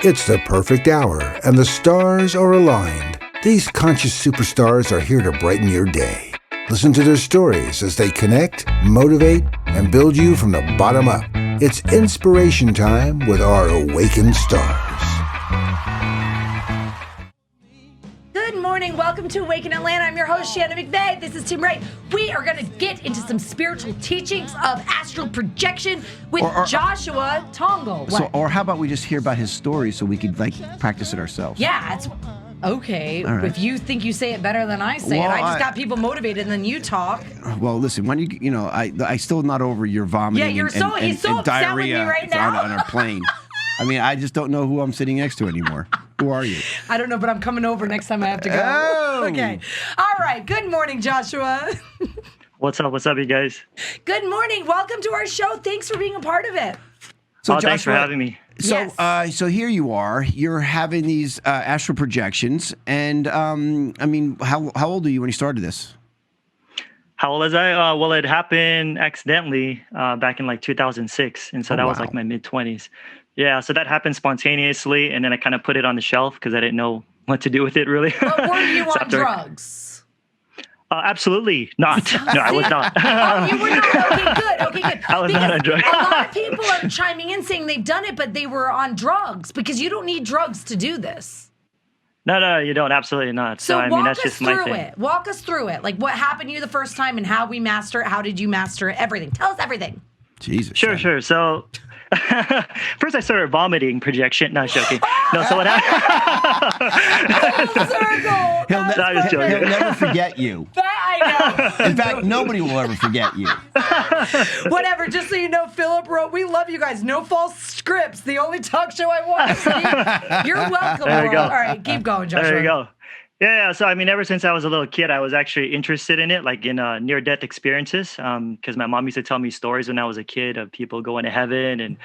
It's the perfect hour, and the stars are aligned. These conscious superstars are here to brighten your day. Listen to their stories as they connect, motivate, and build you from the bottom up. It's inspiration time with our Awaken stars. Good morning. Welcome to Awaken Atlanta. I'm your host, Shannon McVeigh. This is Tim Wright. We are going to get into some spiritual teachings of astral projection with Joshua Tongol. Or how about we just hear about his story so we could practice it ourselves? Yeah, it's okay. Right. If you think you say it better than I say it, I just got people motivated and then you talk. Well, listen, when I still not over your vomiting. Yeah, he's so upset diarrhea with me right now on our plane. I mean, I just don't know who I'm sitting next to anymore. Who are you? I don't know, but I'm coming over next time I have to go. Oh. Okay. All right. Good morning, Joshua. What's up? What's up, you guys? Good morning. Welcome to our show. Thanks for being a part of it. So, Joshua, thanks for having me. So, Yes. so here you are. You're having these astral projections, and I mean, how old are you when you started this? How old was I? Well, it happened accidentally back in like 2006, and so that was like my mid-20s. Yeah, so that happened spontaneously, and then I kind of put it on the shelf because I didn't know what to do with it, really. But were you on drugs? Absolutely not. No, I was not. Oh, you were not? Okay, good. I was not on drugs. A lot of people are chiming in saying they've done it, but they were on drugs because you don't need drugs to do this. No, you don't. Absolutely not. So I mean, that's just my thing. Walk us through it. Like what happened to you the first time and how we master it. How did you master it? Everything. Tell us everything. Jesus. Sure. So first I started vomiting projection. No, joking. No, so what happened? He'll never forget you. I know. In fact, nobody will ever forget you. Whatever. Just so you know, Philip wrote, we love you guys. No false scripts. The only talk show I want to see. You're welcome. There you go. All right, keep going, Joshua. There you go. Yeah. So, I mean, ever since I was a little kid, I was actually interested in it, like in near-death experiences, because my mom used to tell me stories when I was a kid of people going to heaven and,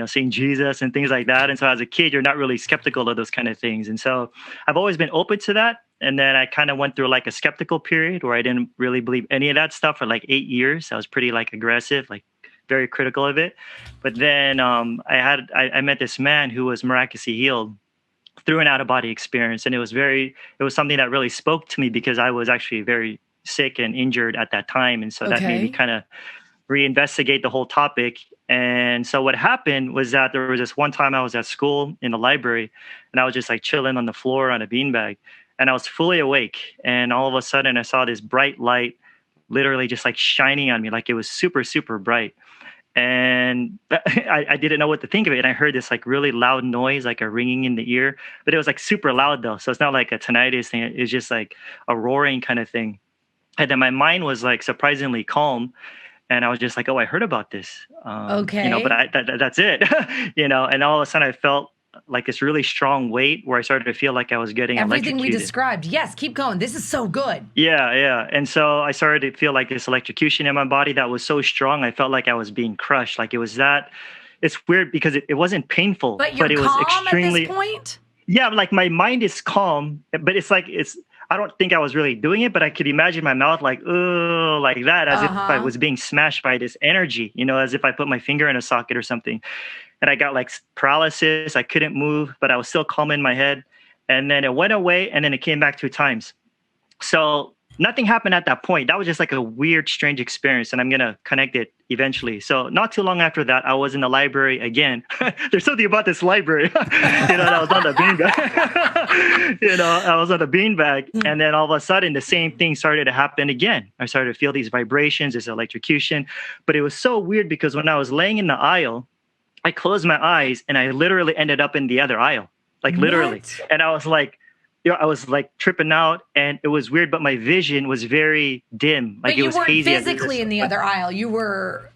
seeing Jesus and things like that. And so as a kid, you're not really skeptical of those kind of things. And so I've always been open to that. And then I kind of went through like a skeptical period where I didn't really believe any of that stuff for like 8 years. I was pretty like aggressive, like very critical of it. But then I met this man who was miraculously healed through an out-of-body experience. And it was something that really spoke to me because I was actually very sick and injured at that time. And so that made me kind of reinvestigate the whole topic. And so what happened was that there was this one time I was at school in the library and I was just like chilling on the floor on a beanbag and I was fully awake. And all of a sudden I saw this bright light literally just like shining on me. Like it was super, super bright. And I didn't know what to think of it. And I heard this like really loud noise, like a ringing in the ear, but it was like super loud though. So it's not like a tinnitus thing. It's just like a roaring kind of thing. And then my mind was like surprisingly calm. And I was just like, oh, I heard about this. Okay. But that's it. And all of a sudden I felt like this really strong weight where I started to feel like I was getting everything electrocuted. We described. Yes, keep going. This is so good. Yeah. And so I started to feel like this electrocution in my body that was so strong. I felt like I was being crushed. Like it was that. It's weird because it wasn't painful, but it was extremely. At this point? Yeah, like my mind is calm, but it's like I don't think I was really doing it, but I could imagine my mouth like, oh, like that, as if I was being smashed by this energy, as if I put my finger in a socket or something. And I got like paralysis. I couldn't move, but I was still calm in my head. And then it went away and then it came back 2 times. So nothing happened at that point. That was just like a weird, strange experience. And I'm going to connect it eventually. So not too long after that, I was in the library again. There's something about this library. I was on the beanbag. I was on the beanbag. And then all of a sudden, the same thing started to happen again. I started to feel these vibrations, this electrocution. But it was so weird because when I was laying in the aisle, I closed my eyes and I literally ended up in the other aisle, like literally. What? And I was like, I was like tripping out and it was weird, but my vision was very dim. Like it was hazy. But you weren't physically in the other aisle. You were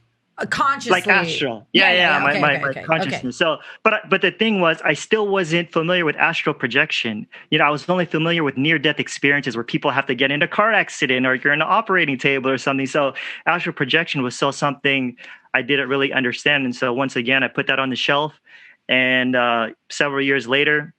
consciously. Like astral. Yeah. My consciousness. Okay. So, but the thing was, I still wasn't familiar with astral projection. I was only familiar with near-death experiences where people have to get in a car accident or you're in an operating table or something. So astral projection was still something I didn't really understand. And so once again, I put that on the shelf. And several years later,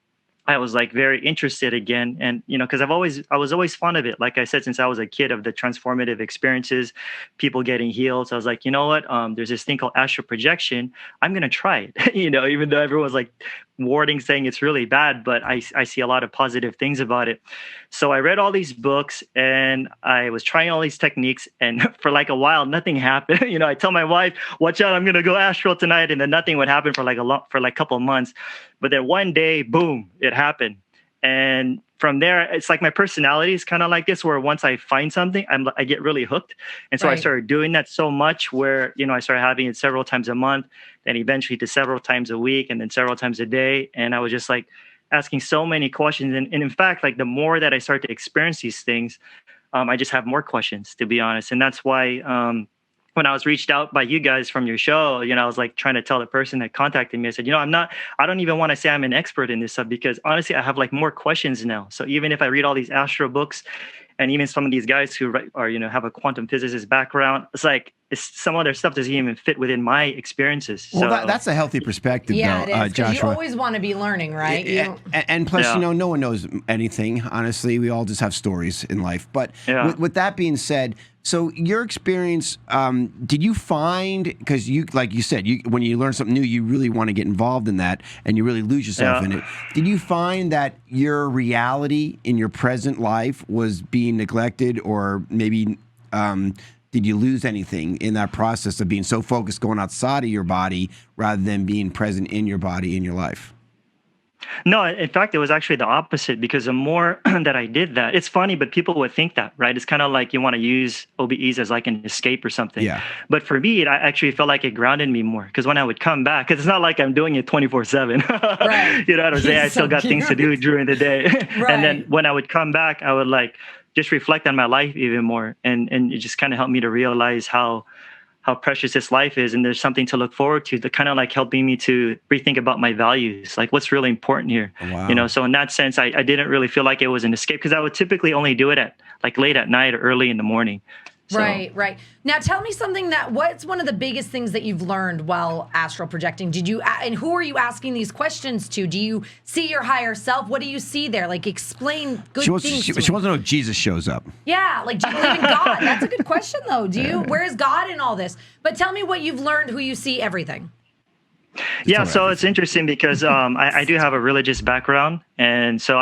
I was like very interested again. And, because I was always fond of it. Like I said, since I was a kid, of the transformative experiences, people getting healed. So I was like, you know what? There's this thing called astral projection. I'm going to try it, even though everyone's like warning saying it's really bad, but I see a lot of positive things about it. So I read all these books and I was trying all these techniques, and for like a while, nothing happened. I tell my wife, watch out, I'm going to go astral tonight. And then nothing would happen for like a couple of months. But then one day, boom, it happened. And from there, it's like my personality is kind of like this, where once I find something, I get really hooked. And so I started doing that so much where, I started having it several times a month, then eventually to several times a week, and then several times a day. And I was just like asking so many questions. And in fact, like the more that I start to experience these things, I just have more questions, to be honest. And that's why when I was reached out by you guys from your show, I was like trying to tell the person that contacted me, I said, I don't even want to say I'm an expert in this stuff, because honestly, I have like more questions now. So even if I read all these astral books, and even some of these guys who have a quantum physicist background, it's like some other stuff doesn't even fit within my experiences. Well, that's a healthy perspective, yeah, though, it is, Joshua. You always want to be learning, right? And plus, no one knows anything. Honestly, we all just have stories in life. But with that being said, so your experience, did you find, because like you said, when you learn something new, you really want to get involved in that and you really lose yourself in it. Did you find that your reality in your present life was being neglected, or maybe did you lose anything in that process of being so focused going outside of your body rather than being present in your body, in your life? No, in fact, it was actually the opposite, because the more that I did that, it's funny, but people would think that, right? It's kind of like you want to use OBEs as like an escape or something. Yeah. But for me, I actually felt like it grounded me more, because when I would come back, because it's not like I'm doing it 24/7. Right. You know what I'm saying? I still got things to do during the day. Right. And then when I would come back, I would like just reflect on my life even more. And it just kind of helped me to realize how precious this life is, and there's something to look forward to, that kind of like helping me to rethink about my values, like what's really important here. Wow. So in that sense, I didn't really feel like it was an escape, because I would typically only do it at like late at night or early in the morning. So. Right. Now tell me something what's one of the biggest things that you've learned while astral projecting? And who are you asking these questions to? Do you see your higher self? What do you see there? Like, explain good things. She wants to know if Jesus shows up. Yeah, like, do you believe in God? That's a good question, though. Where is God in all this? But tell me what you've learned, who you see, everything. Yeah, so it's interesting because I do have a religious background, and so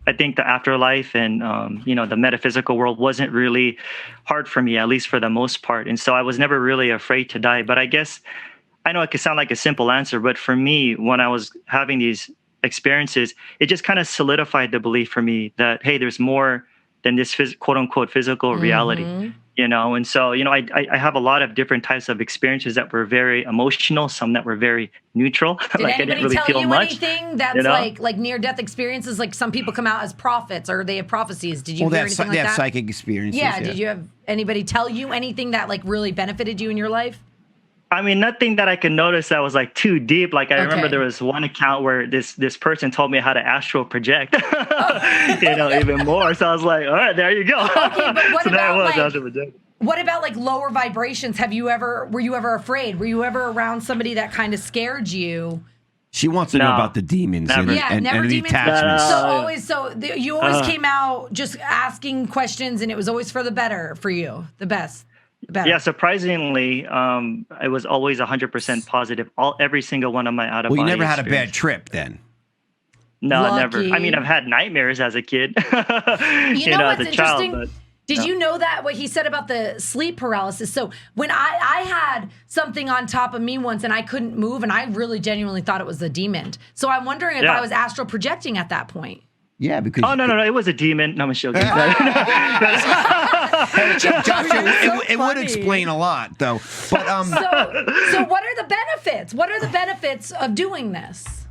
I think the afterlife and the metaphysical world wasn't really hard for me, at least for the most part. And so I was never really afraid to die. But I guess, I know it could sound like a simple answer, but for me, when I was having these experiences, it just kind of solidified the belief for me that, hey, there's more than this quote unquote physical reality. And so, I have a lot of different types of experiences that were very emotional, some that were very neutral. Did like anybody I didn't really tell feel you much, anything that's like near-death experiences? Like, some people come out as prophets, or they have prophecies. Did you hear anything like that? They have psychic experiences. Yeah. Did you have anybody tell you anything that like really benefited you in your life? I mean, nothing that I could notice that was like too deep. Like I remember there was one account where this person told me how to astral project, even more. So I was like, all right, there you go. Okay, but what so about astral project. What about like lower vibrations? Were you ever afraid? Were you ever around somebody that kind of scared you? She wants to know about the demons and the attachments. You always came out just asking questions, and it was always for the better for you, the best. Yeah, surprisingly, I was always 100% positive. Every single one of my out of body. Well, you never had a bad trip then. No, Lucky. Never. I mean, I've had nightmares as a kid. You know what's as a interesting? child, Did you know that what he said about the sleep paralysis? So when I had something on top of me once and I couldn't move, and I really genuinely thought it was a demon. So I'm wondering if I was astral projecting at that point. Yeah, because no, it was a demon. No, I'm joking. It would explain a lot, though. But so what are the benefits? What are the benefits of doing this?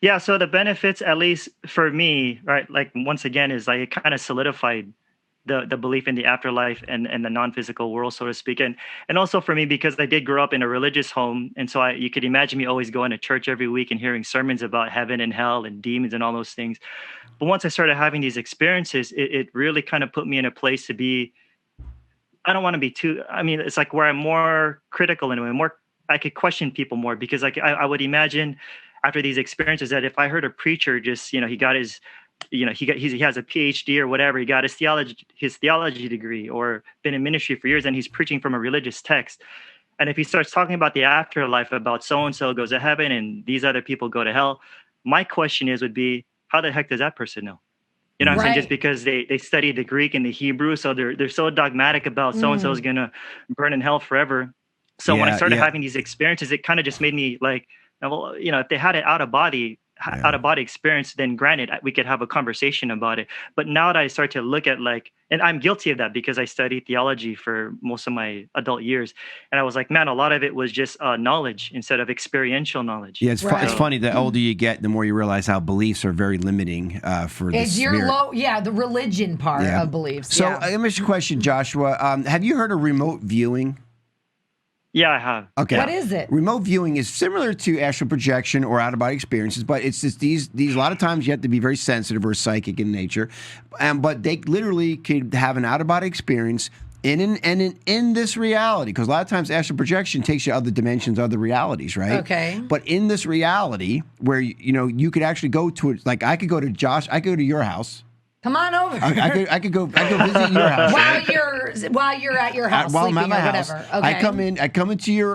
Yeah, so the benefits, at least for me, right, like once again, is like it kind of solidified the belief in the afterlife and the non-physical world, so to speak. And also for me, because I did grow up in a religious home. And so you could imagine me always going to church every week and hearing sermons about heaven and hell and demons and all those things. But once I started having these experiences, it really kind of put me in a place to be, I don't want to be too, I mean, it's like where I'm more critical in a way, I could question people more, because like I would imagine after these experiences that if I heard a preacher just, he got his, he has a PhD or whatever, he got his theology degree or been in ministry for years, and he's preaching from a religious text, And if he starts talking about the afterlife, about so-and-so goes to heaven and these other people go to hell, my question would be, how the heck does that person know? You know what I'm saying? Just because they study the Greek and the Hebrew, so they're so dogmatic about so-and-so is going to burn in hell forever. So when I started having these experiences, it kind of just made me like, well, if they had an out of body experience, then granted, we could have a conversation about it. But now that I start to look at and I'm guilty of that because I studied theology for most of my adult years. And I was like, man, a lot of it was just knowledge instead of experiential knowledge. Yeah, it's funny. The older you get, the more you realize how beliefs are very limiting for the spirit. The religion part of beliefs. So let me ask you a question, Joshua. Have you heard of remote viewing? Yeah, I have. Okay. What is it? Remote viewing is similar to astral projection or out-of-body experiences, but it's just these a lot of times you have to be very sensitive or psychic in nature. But they literally could have an out-of-body experience in this reality, because a lot of times astral projection takes you other dimensions, other realities, right? Okay. But in this reality where you could actually go to it, like I could go to Josh, I could go to your house. Come on over. I could go visit your house while you're at your house while I'm sleeping at my or house. whatever. Okay. I come into your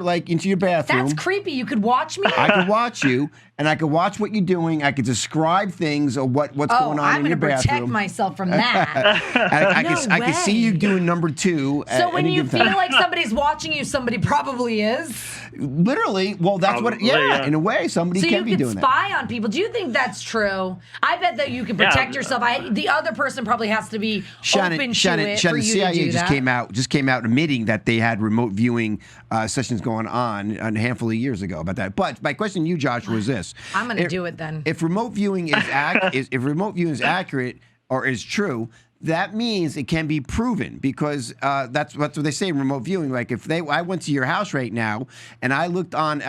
bathroom. That's creepy. You could watch me. I could watch you, and I could watch what you're doing. I could describe things of what's going on in your bathroom. I'm going to protect myself from that. I could see you doing number 2. So when you feel like somebody's watching you, somebody probably is. Literally, well, that's probably, in a way, somebody can be doing that. So you can spy on people. Do you think that's true? I bet that you can protect yourself. The other person probably has to be open to it for you CIA to do that. just came out admitting that they had remote viewing sessions going on a handful of years ago about that. But my question to you, Joshua, is this: I'm going to do it then. If remote viewing is accurate or is true, that means it can be proven, because that's what they say in remote viewing. Like I went to your house right now and I looked on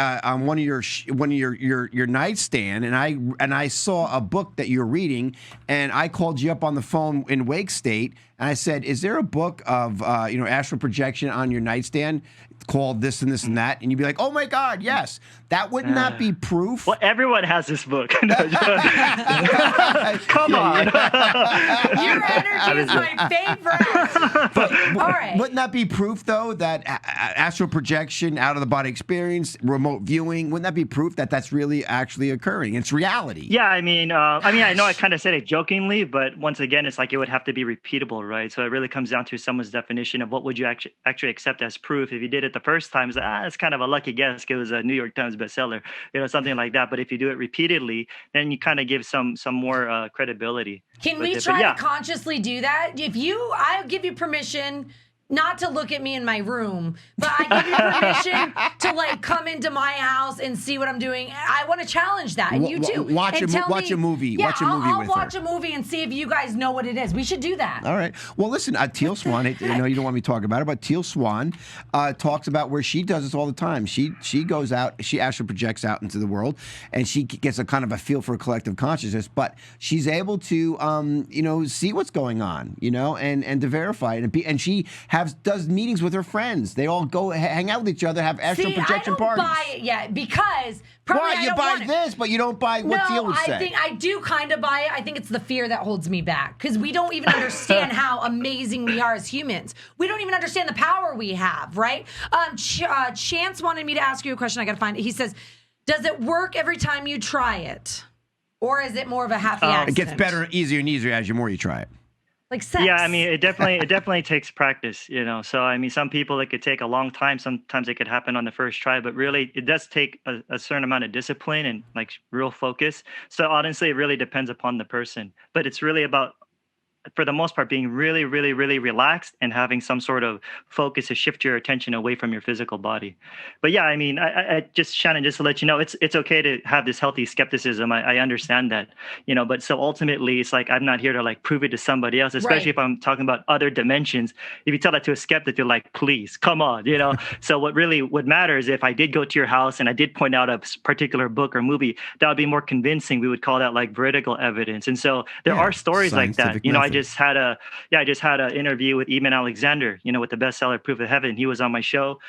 one of your nightstand and I saw a book that you're reading, and I called you up on the phone in wake state and I said, "Is there a book of astral projection on your nightstand called this and this and that?" And you'd be like, "Oh my God, yes." That would not be proof. Well, everyone has this book. Come on. Your energy is my favorite. All right. Wouldn't that be proof, though, that astral projection, out of the body experience, remote viewing, wouldn't that be proof that that's really actually occurring? It's reality. Yeah, I know I kind of said it jokingly, but once again, it's like it would have to be repeatable, right? So it really comes down to someone's definition of what would you actually accept as proof. If you did it the first time, it's kind of a lucky guess. It was a New York Times bestseller, something like that. But if you do it repeatedly, then you kind of give some more credibility. Can we try to consciously do that? I'll give you permission not to look at me in my room, but I give you permission to come into my house and see what I'm doing. I want to challenge that, and you too. Watch a movie. Yeah, watch a movie I'll with watch her. a movie and see if you guys know what it is. We should do that. All right. Well, listen, Teal Swan. I know you don't want me to talk about it, but Teal Swan talks about where she does this all the time. She goes out, she actually projects out into the world, and she gets a kind of a feel for a collective consciousness. But she's able to, see what's going on, and to verify it. And she does meetings with her friends. They all go hang out with each other, have astral projection parties. I don't buy it yet because probably why you buy this, but you don't buy what Teal would say. I think I do kind of buy it. I think it's the fear that holds me back, because we don't even understand how amazing we are as humans. We don't even understand the power we have, right? Chance wanted me to ask you a question. I got to find it. He says, "Does it work every time you try it, or is it more of a happy accident?" It gets better, easier, and easier as the more you try it. Like sex. Yeah, it definitely takes practice, So some people, it could take a long time. Sometimes it could happen on the first try, but really it does take a certain amount of discipline and real focus. So honestly, it really depends upon the person, but it's really about, for the most part, being really, really, really relaxed and having some sort of focus to shift your attention away from your physical body. But yeah, I just, Shannon, just to let you know, it's okay to have this healthy skepticism. I understand that, but so ultimately it's I'm not here to prove it to somebody else, especially if I'm talking about other dimensions. If you tell that to a skeptic, they're like, please, come on, So what really would matter is if I did go to your house and I did point out a particular book or movie, that would be more convincing. We would call that vertical evidence. And so there are stories like that. I just had an interview with Eamon Alexander, with the bestseller Proof of Heaven. He was on my show,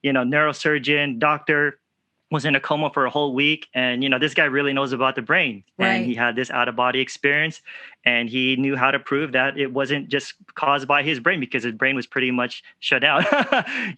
neurosurgeon, doctor, was in a coma for a whole week. And, this guy really knows about the brain. Right. And he had this out-of-body experience. And he knew how to prove that it wasn't just caused by his brain, because his brain was pretty much shut out.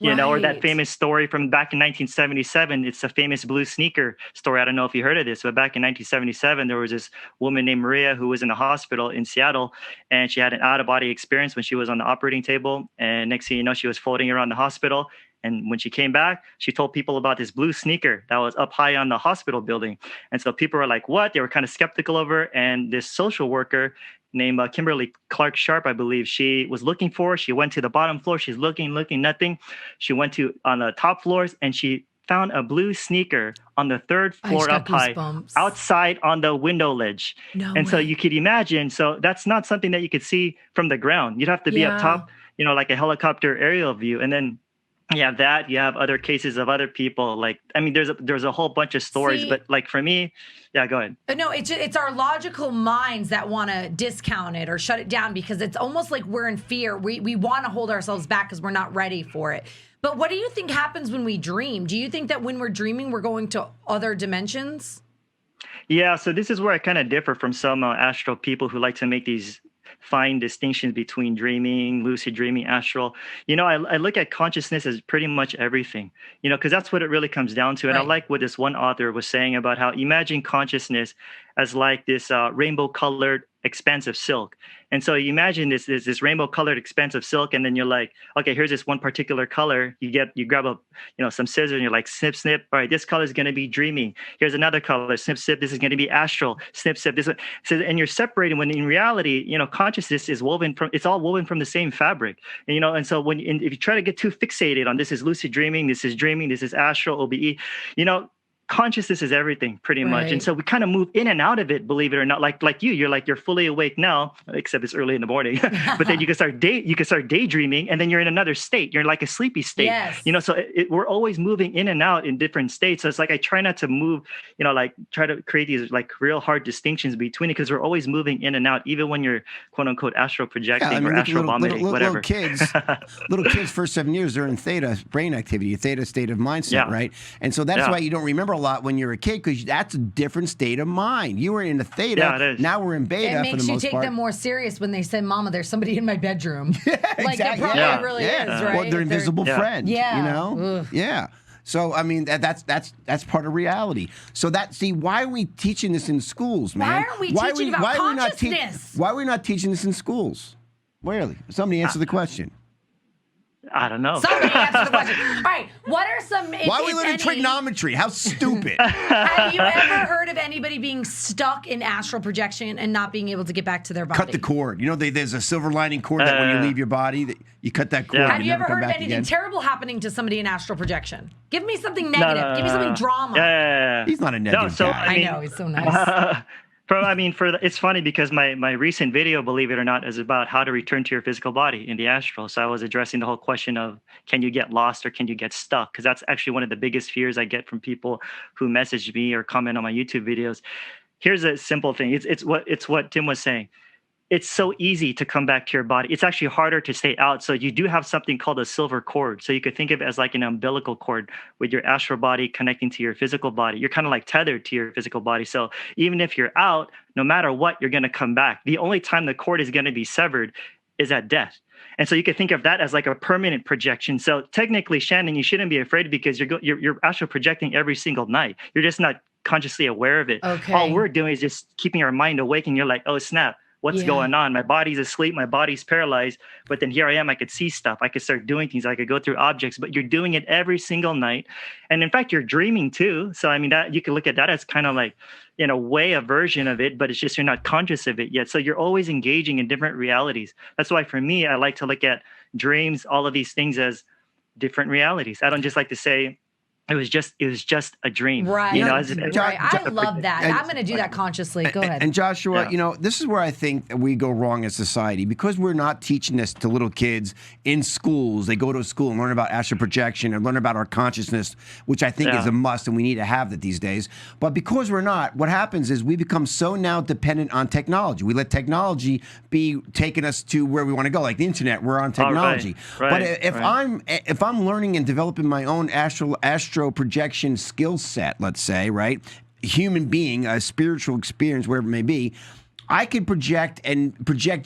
Or that famous story from back in 1977. It's a famous blue sneaker story. I don't know if you heard of this, but back in 1977, there was this woman named Maria who was in a hospital in Seattle. And she had an out-of-body experience when she was on the operating table. And next thing you know, she was floating around the hospital. And when she came back, she told people about this blue sneaker that was up high on the hospital building. And so people were like, what? They were kind of skeptical of her. And this social worker named Kimberly Clark Sharp, I believe, she was looking for her. She went to the bottom floor. She's looking, nothing. She went on the top floors, and she found a blue sneaker on the third floor up high, outside on the window ledge. So you could imagine, so that's not something that you could see from the ground. You'd have to be up top, like a helicopter aerial view. And then you have that. You have other cases of other people. There's a whole bunch of stories. But for me, yeah, go ahead. No, it's our logical minds that want to discount it or shut it down, because it's almost like we're in fear. We want to hold ourselves back because we're not ready for it. But what do you think happens when we dream? Do you think that when we're dreaming, we're going to other dimensions? Yeah, so this is where I kind of differ from some astral people who like to make these fine distinctions between dreaming, lucid dreaming, astral. I look at consciousness as pretty much everything, because that's what it really comes down to. And I like what this one author was saying about how imagine consciousness as like this rainbow colored expanse of silk. And so you imagine this rainbow colored expanse of silk, and then you're like, okay, here's this one particular color. You grab some scissors, and you're like, snip, snip. All right, this color is going to be dreaming. Here's another color, snip, snip. This is going to be astral, snip, snip. This one. So, and you're separating, when in reality, consciousness is it's all woven from the same fabric. And so if you try to get too fixated on this is lucid dreaming, this is astral, OBE, consciousness is everything pretty much. And so we kind of move in and out of it, believe it or not. Like you're fully awake now, except it's early in the morning. But then you can start daydreaming, and then you're in another state. You're like a sleepy state. Yes. So we're always moving in and out in different states. So it's like I try not to move, try to create these real hard distinctions between it, because we're always moving in and out, even when you're quote unquote astral projecting or astral vomiting, whatever. Little kids, first 7 years, they're in theta brain activity, theta state of mindset, right? And so that's why you don't remember a lot when you're a kid, because that's a different state of mind. You were in a theta. Yeah, it is. Now we're in beta. It makes you take them more serious when they say, "Mama, there's somebody in my bedroom." Exactly. It probably really is, right? Well, their invisible friend. Yeah. Ugh. Yeah. So I mean that's part of reality. So why are we teaching this in schools, man? Why aren't we teaching about consciousness? Why are we not teaching this in schools? Really? Somebody answer the question. I don't know. Somebody answer the question. All right. What are some... Why are we learning trigonometry? How stupid. Have you ever heard of anybody being stuck in astral projection and not being able to get back to their body? Cut the cord. There's a silver lining cord that when you leave your body, that you cut that cord. Have you ever heard of anything terrible happening to somebody in astral projection? Give me something negative. Give me something drama. He's not a negative guy. I know. He's so nice. It's funny because my recent video, believe it or not, is about how to return to your physical body in the astral. So I was addressing the whole question of, can you get lost or can you get stuck? Because that's actually one of the biggest fears I get from people who message me or comment on my YouTube videos. Here's a simple thing. It's what Tim was saying. It's so easy to come back to your body. It's actually harder to stay out. So you do have something called a silver cord. So you could think of it as like an umbilical cord with your astral body connecting to your physical body. You're kind of like tethered to your physical body. So even if you're out, no matter what, you're going to come back. The only time the cord is going to be severed is at death. And so you could think of that as like a permanent projection. So technically, Shannon, you shouldn't be afraid because you're astral projecting every single night. You're just not consciously aware of it. Okay. All we're doing is just keeping our mind awake, and you're like, oh, snap. What's going on? My body's asleep. My body's paralyzed. But then here I am. I could see stuff. I could start doing things. I could go through objects. But you're doing it every single night. And in fact, you're dreaming too. So I mean, that you can look at that as kind of like, in a way, a version of it. But it's just you're not conscious of it yet. So you're always engaging in different realities. That's why for me, I like to look at dreams, all of these things as different realities. I don't just like to say, it was just a dream. Right. I love that. I'm going to do that consciously. Go ahead. And Joshua, this is where I think we go wrong as society, because we're not teaching this to little kids in schools. They go to school and learn about astral projection and learn about our consciousness, which I think is a must, and we need to have that these days. But because we're not, what happens is we become so now dependent on technology. We let technology be taking us to where we want to go, like the internet. We're on technology. Right. But if I'm learning and developing my own astral astral projection skill set, let's say, right? Human being, a spiritual experience, wherever it may be, I could project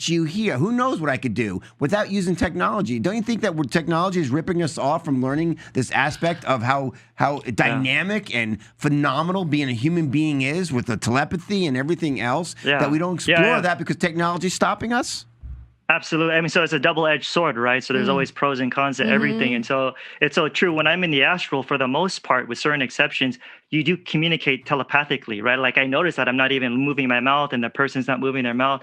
you here. Who knows what I could do without using technology? Don't you think that technology is ripping us off from learning this aspect of how dynamic and phenomenal being a human being is with the telepathy and everything else, that we don't explore that because technology is stopping us? Absolutely. I mean, so it's a double-edged sword, right? So there's always pros and cons to everything. And so it's so true. When I'm in the astral, for the most part, with certain exceptions, you do communicate telepathically, right? Like I notice that I'm not even moving my mouth and the person's not moving their mouth.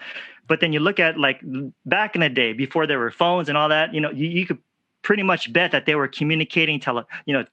But then you look at like back in the day, before there were phones and all that, you could pretty much bet that they were communicating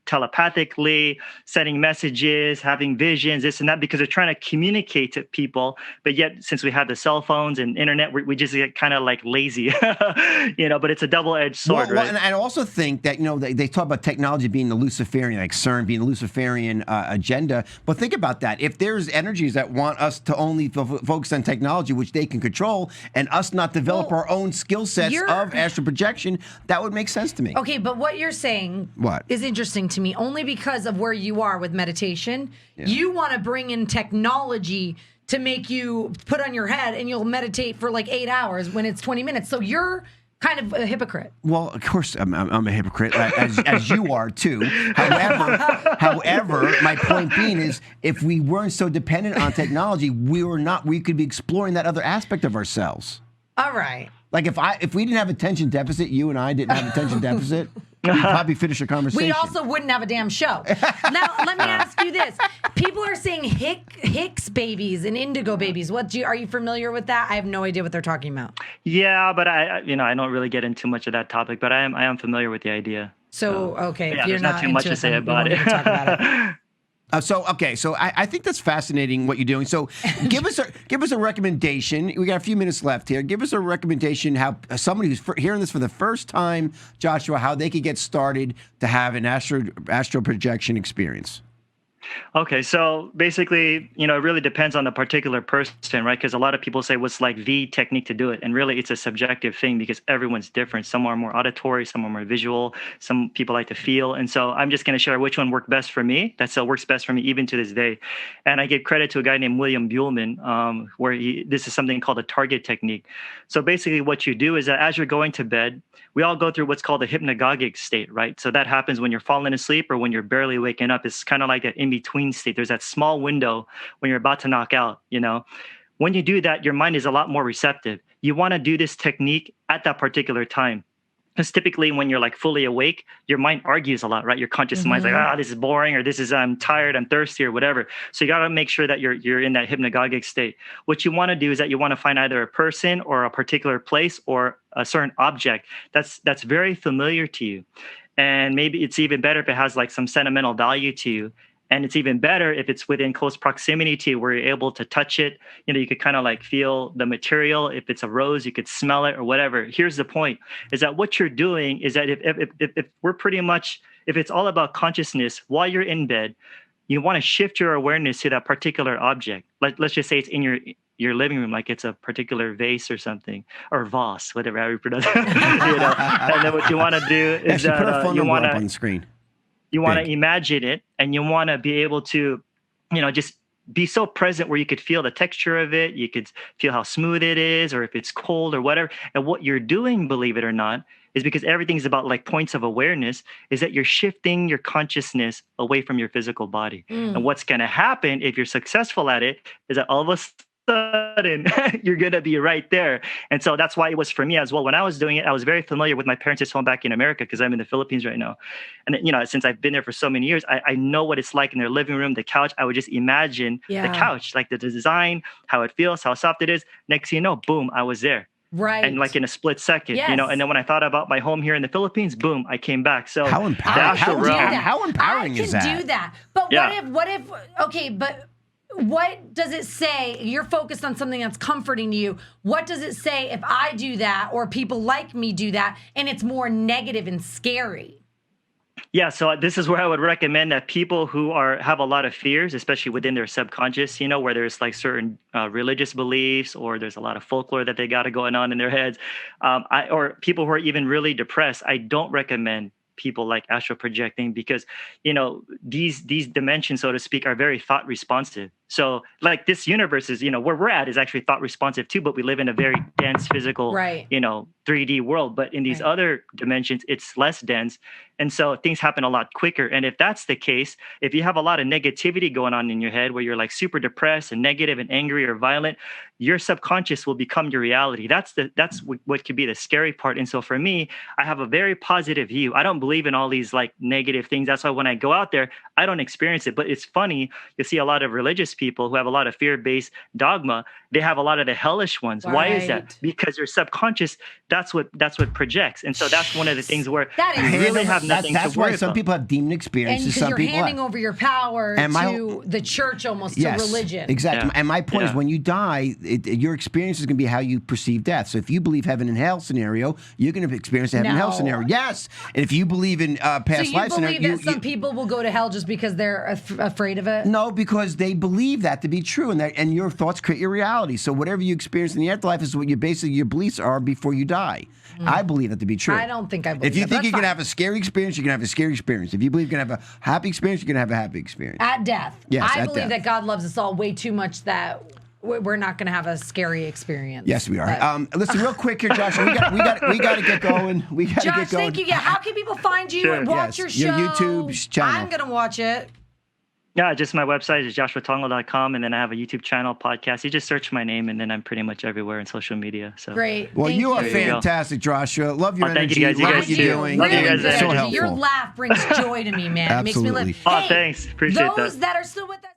telepathically, sending messages, having visions, this and that, because they're trying to communicate to people. But yet, since we have the cell phones and internet, we just get kind of like lazy, but it's a double-edged sword, right? And I also think that, they talk about technology being the Luciferian, like CERN being the Luciferian agenda. But think about that. If there's energies that want us to only focus on technology, which they can control, and us not develop our own skill sets of astral projection, that would make sense to me. Okay, but what you're saying is interesting to me only because of where you are with meditation. Yeah. You want to bring in technology to make you put on your head and you'll meditate for like 8 hours when it's 20 minutes. So you're kind of a hypocrite. Well, of course I'm a hypocrite, as you are too. However, my point being is, if we weren't so dependent on technology, we could be exploring that other aspect of ourselves. All right. Like if we didn't have attention deficit, you and I didn't have attention deficit, we'd probably finish a conversation. We also wouldn't have a damn show. Now, let me ask you this. People are saying Hicks babies and indigo babies. Are you familiar with that? I have no idea what they're talking about. Yeah, but I don't really get into much of that topic, but I am familiar with the idea. So okay, yeah, if you're not too much to say about it. Talk about it. So I think that's fascinating what you're doing. So give us a recommendation. We got a few minutes left here. Give us a recommendation how somebody who's hearing this for the first time, Joshua, how they could get started to have an astral projection experience. Okay, so basically, it really depends on the particular person, right? Because a lot of people say what's like the technique to do it. And really, it's a subjective thing because everyone's different. Some are more auditory, some are more visual, some people like to feel. And so I'm just going to share which one worked best for me. That still works best for me even to this day. And I give credit to a guy named William Buhlman, where this is something called a target technique. So basically what you do is that as you're going to bed, we all go through what's called a hypnagogic state, right? So that happens when you're falling asleep or when you're barely waking up. It's kind of like that in-between state. There's that small window when you're about to knock out, When you do that, your mind is a lot more receptive. You want to do this technique at that particular time. Because typically when you're like fully awake, your mind argues a lot, right? Your conscious mind's like, this is boring, or this is, I'm tired, I'm thirsty, or whatever. So you got to make sure that you're in that hypnagogic state. What you want to do is that you want to find either a person or a particular place or a certain object that's very familiar to you. And maybe it's even better if it has like some sentimental value to you. And it's even better if it's within close proximity to you where you're able to touch it. You could kind of like feel the material. If it's a rose, you could smell it or whatever. Here's the point is that what you're doing is that if we're pretty much, if it's all about consciousness while you're in bed, you want to shift your awareness to that particular object. Let's just say it's in your living room, like it's a particular vase or something, or vase, whatever how you pronounce it. And then what you want to do is put a phone number up on the screen. You want to imagine it, and you want to be able to, just be so present where you could feel the texture of it. You could feel how smooth it is, or if it's cold or whatever. And what you're doing, believe it or not, is because everything's about like points of awareness, is that you're shifting your consciousness away from your physical body. And what's going to happen if you're successful at it is that all of a sudden you're going to be right there. And so that's why it was for me as well. When I was doing it, I was very familiar with my parents' home back in America because I'm in the Philippines right now. And, since I've been there for so many years, I know what it's like in their living room, the couch. I would just imagine the couch, like the design, how it feels, how soft it is. Next thing you know, boom, I was there. Right. And like in a split second, yes. And then when I thought about my home here in the Philippines, boom, I came back. So how empowering, how empowering is that? I can do that. But what if, okay, but what does it say? You're focused on something that's comforting to you. What does it say if I do that or people like me do that and it's more negative and scary? Yeah, so this is where I would recommend that people who have a lot of fears, especially within their subconscious, where there's like certain religious beliefs or there's a lot of folklore that they got going on in their heads, or people who are even really depressed, I don't recommend people like astral projecting because, you know, these dimensions, so to speak, are very thought responsive. So like this universe is, you know, where we're at is actually thought responsive too, but we live in a very dense physical, you know, 3D world. But in these other dimensions, it's less dense. And so things happen a lot quicker. And if that's the case, if you have a lot of negativity going on in your head where you're like super depressed and negative and angry or violent, your subconscious will become your reality. That's what could be the scary part. And so for me, I have a very positive view. I don't believe in all these like negative things. That's why when I go out there, I don't experience it. But it's funny, you see a lot of religious people who have a lot of fear-based dogma. They have a lot of the hellish ones. Right. Why is that? Because your subconscious, that's what projects. And so that's one of the things where you really have nothing to worry about. That's why some people have demon experiences. And because you're handing over your power to the church, almost to religion. Exactly. And my point is, when you die, your experience is going to be how you perceive death. So if you believe heaven and hell scenario, you're going to experience the heaven and hell scenario. Yes. And if you believe in past life scenario, you believe that some people will go to hell just because they're afraid of it? No, because they believe that to be true, and your thoughts create your reality. So whatever you experience in the afterlife is what your beliefs are before you die. I believe that to be true. I don't think I believe that. If you think you're going to have a scary experience, you're going to have a scary experience. If you believe you're going to have a happy experience, you're going to have a happy experience. At death. Yes, I believe that God loves us all way too much that we're not going to have a scary experience. Yes, we are. Listen, real quick here, Josh. We got to get going. We got to get going. Josh, thank you. Yeah, how can people find you and watch your show? Your YouTube channel. I'm going to watch it. Yeah, just my website is joshuatongol.com, and then I have a YouTube channel, podcast. You just search my name, and then I'm pretty much everywhere in social media. So great. Well, you are fantastic, Joshua. Love your energy. Thank you guys. Love what you're doing. Love you guys' so energy. helpful. Your laugh brings joy to me, man. Absolutely. It makes me live. Thanks. Appreciate that. Those that are still with us.